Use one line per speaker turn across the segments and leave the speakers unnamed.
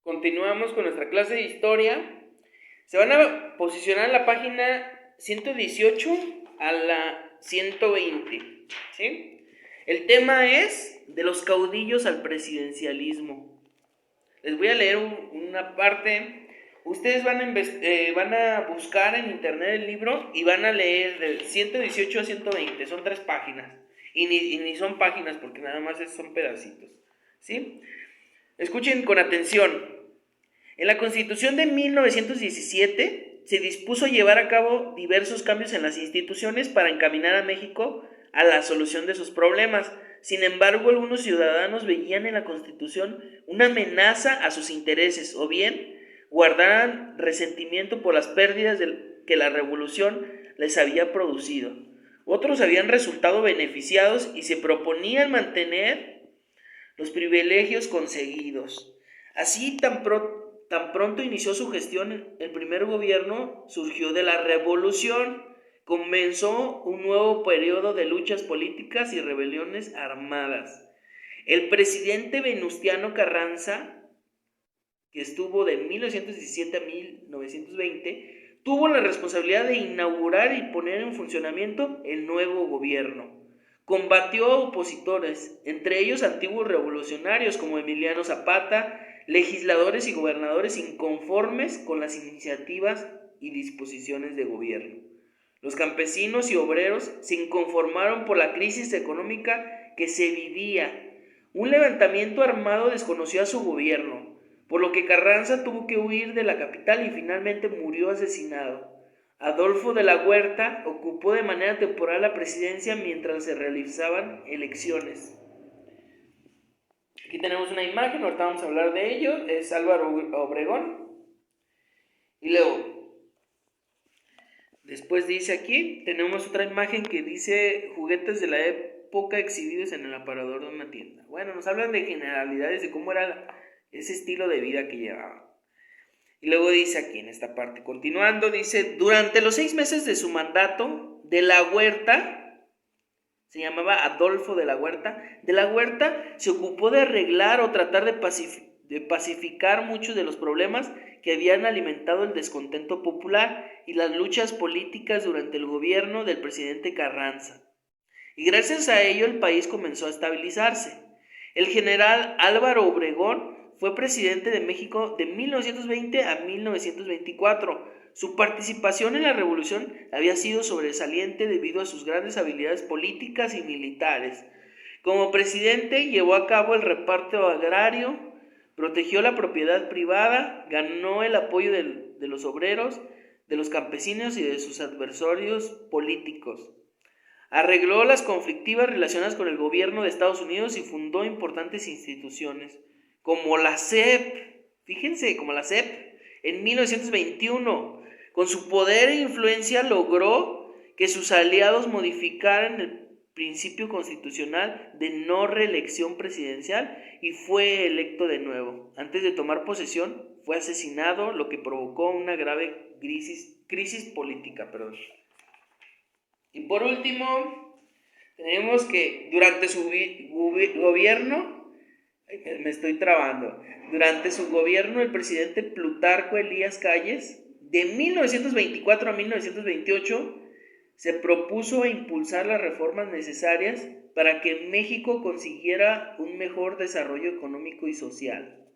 Continuamos con nuestra clase de historia. Se van a posicionar en la página 118 a la 120, ¿sí? El tema es de los caudillos al presidencialismo. Les voy a leer una parte. Ustedes van a buscar en internet el libro y van a leer del 118 a 120. Son 3 páginas. Y ni son páginas porque nada más son pedacitos, ¿sí? Escuchen con atención. En la Constitución de 1917 se dispuso llevar a cabo diversos cambios en las instituciones para encaminar a México a la solución de sus problemas. Sin embargo, algunos ciudadanos veían en la Constitución una amenaza a sus intereses, o bien guardaban resentimiento por las pérdidas que la revolución les había producido. Otros habían resultado beneficiados y se proponían mantener los privilegios conseguidos. Así, tan pronto inició su gestión, el primer gobierno surgió de la revolución. Comenzó un nuevo periodo de luchas políticas y rebeliones armadas. El presidente Venustiano Carranza, que estuvo de 1917 a 1920, tuvo la responsabilidad de inaugurar y poner en funcionamiento el nuevo gobierno. Combatió a opositores, entre ellos antiguos revolucionarios como Emiliano Zapata, legisladores y gobernadores inconformes con las iniciativas y disposiciones de gobierno. Los campesinos y obreros se inconformaron por la crisis económica que se vivía. Un levantamiento armado desconoció a su gobierno, por lo que Carranza tuvo que huir de la capital y finalmente murió asesinado. Adolfo de la Huerta ocupó de manera temporal la presidencia mientras se realizaban elecciones. Aquí tenemos una imagen, ahorita vamos a hablar de ello, es Álvaro Obregón. Y luego, después dice aquí, tenemos otra imagen que dice juguetes de la época exhibidos en el aparador de una tienda. Bueno, nos hablan de generalidades de cómo era ese estilo de vida que llevaban. Y luego dice aquí en esta parte, continuando, dice, durante los 6 meses de su mandato, de la Huerta, se llamaba Adolfo de la Huerta se ocupó de arreglar o tratar de pacificar muchos de los problemas que habían alimentado el descontento popular y las luchas políticas durante el gobierno del presidente Carranza. Y gracias a ello el país comenzó a estabilizarse. El general Álvaro Obregón fue presidente de México de 1920 a 1924. Su participación en la revolución había sido sobresaliente debido a sus grandes habilidades políticas y militares. Como presidente llevó a cabo el reparto agrario, protegió la propiedad privada, ganó el apoyo de los obreros, de los campesinos y de sus adversarios políticos. Arregló las conflictivas relacionadas con el gobierno de Estados Unidos y fundó importantes instituciones, como la CEP, fíjense, como la CEP, en 1921. Con su poder e influencia logró que sus aliados modificaran el principio constitucional de no reelección presidencial y fue electo de nuevo. Antes de tomar posesión, fue asesinado, lo que provocó una grave crisis política. Y por último, tenemos que durante su gobierno, durante su gobierno el presidente Plutarco Elías Calles, de 1924 a 1928, se propuso impulsar las reformas necesarias para que México consiguiera un mejor desarrollo económico y social.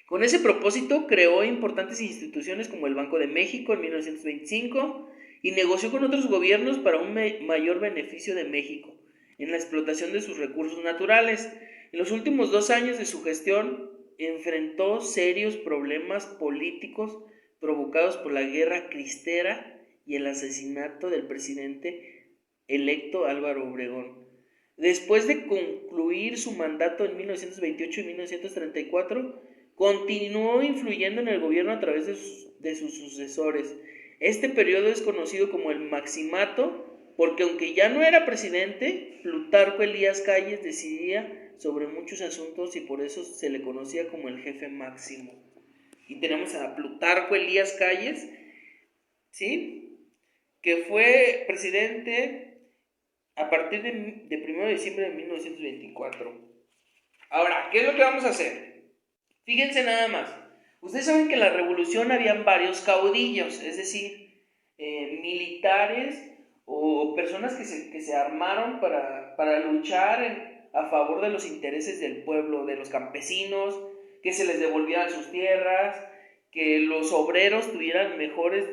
Con ese propósito creó importantes instituciones como el Banco de México en 1925 y negoció con otros gobiernos para un mayor beneficio de México en la explotación de sus recursos naturales. En los últimos 2 años de su gestión enfrentó serios problemas políticos provocados por la guerra cristera y el asesinato del presidente electo Álvaro Obregón. Después de concluir su mandato en 1928 y 1934, continuó influyendo en el gobierno a través de sus sucesores. Este periodo es conocido como el Maximato porque aunque ya no era presidente, Plutarco Elías Calles decidía sobre muchos asuntos y por eso se le conocía como el jefe máximo. Y tenemos a Plutarco Elías Calles, ¿sí?, que fue presidente a partir de 1 de diciembre de 1924. Ahora, ¿qué es lo que vamos a hacer? Fíjense nada más. Ustedes saben que en la revolución habían varios caudillos, es decir, militares o personas que se armaron para luchar a favor de los intereses del pueblo, de los campesinos, que se les devolvieran sus tierras, que los obreros tuvieran mejores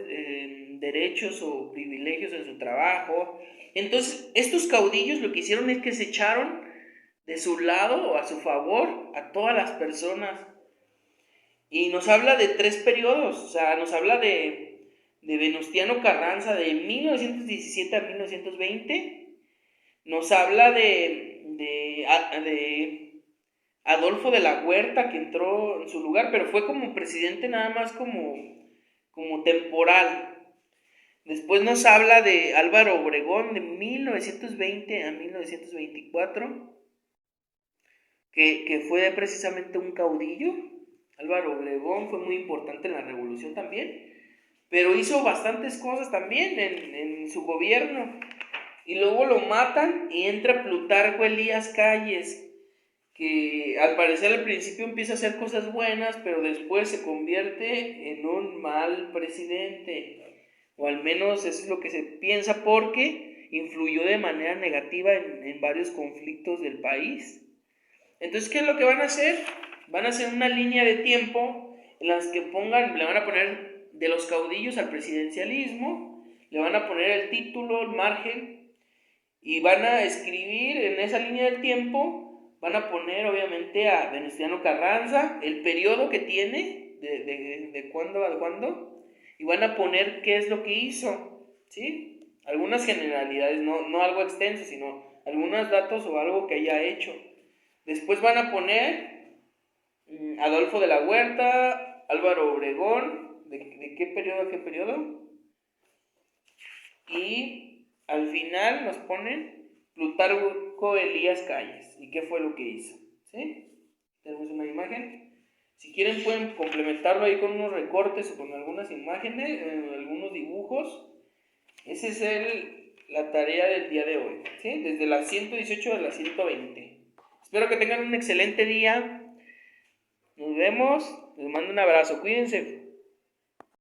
derechos o privilegios en su trabajo. Entonces, estos caudillos lo que hicieron es que se echaron de su lado o a su favor a todas las personas. Y nos habla de 3 periodos, o sea, nos habla de Venustiano Carranza de 1917 a 1920, nos habla de Adolfo de la Huerta, que entró en su lugar, pero fue como presidente nada más como temporal. Después nos habla de Álvaro Obregón de 1920 a 1924, que fue precisamente un caudillo. Álvaro Obregón fue muy importante en la revolución también, pero hizo bastantes cosas también en su gobierno. Y luego lo matan y entra Plutarco Elías Calles, que al parecer al principio empieza a hacer cosas buenas, pero después se convierte en un mal presidente, o al menos eso es lo que se piensa, porque influyó de manera negativa en varios conflictos del país. Entonces, ¿qué es lo que van a hacer? Van a hacer una línea de tiempo en las que le van a poner de los caudillos al presidencialismo, le van a poner el título, el margen, y van a escribir en esa línea del tiempo, van a poner obviamente a Venustiano Carranza, el periodo que tiene, de cuándo a cuándo, y van a poner qué es lo que hizo, ¿sí? Algunas generalidades, no algo extenso, sino algunos datos o algo que haya hecho. Después van a poner Adolfo de la Huerta, Álvaro Obregón, ¿de qué periodo a qué periodo? Y al final nos ponen Plutarco Elías Calles. ¿Y qué fue lo que hizo? ¿Sí? Tenemos una imagen. Si quieren pueden complementarlo ahí con unos recortes o con algunas imágenes, algunos dibujos. Esa es la tarea del día de hoy, ¿sí? Desde la 118 a la 120. Espero que tengan un excelente día. Nos vemos. Les mando un abrazo. Cuídense.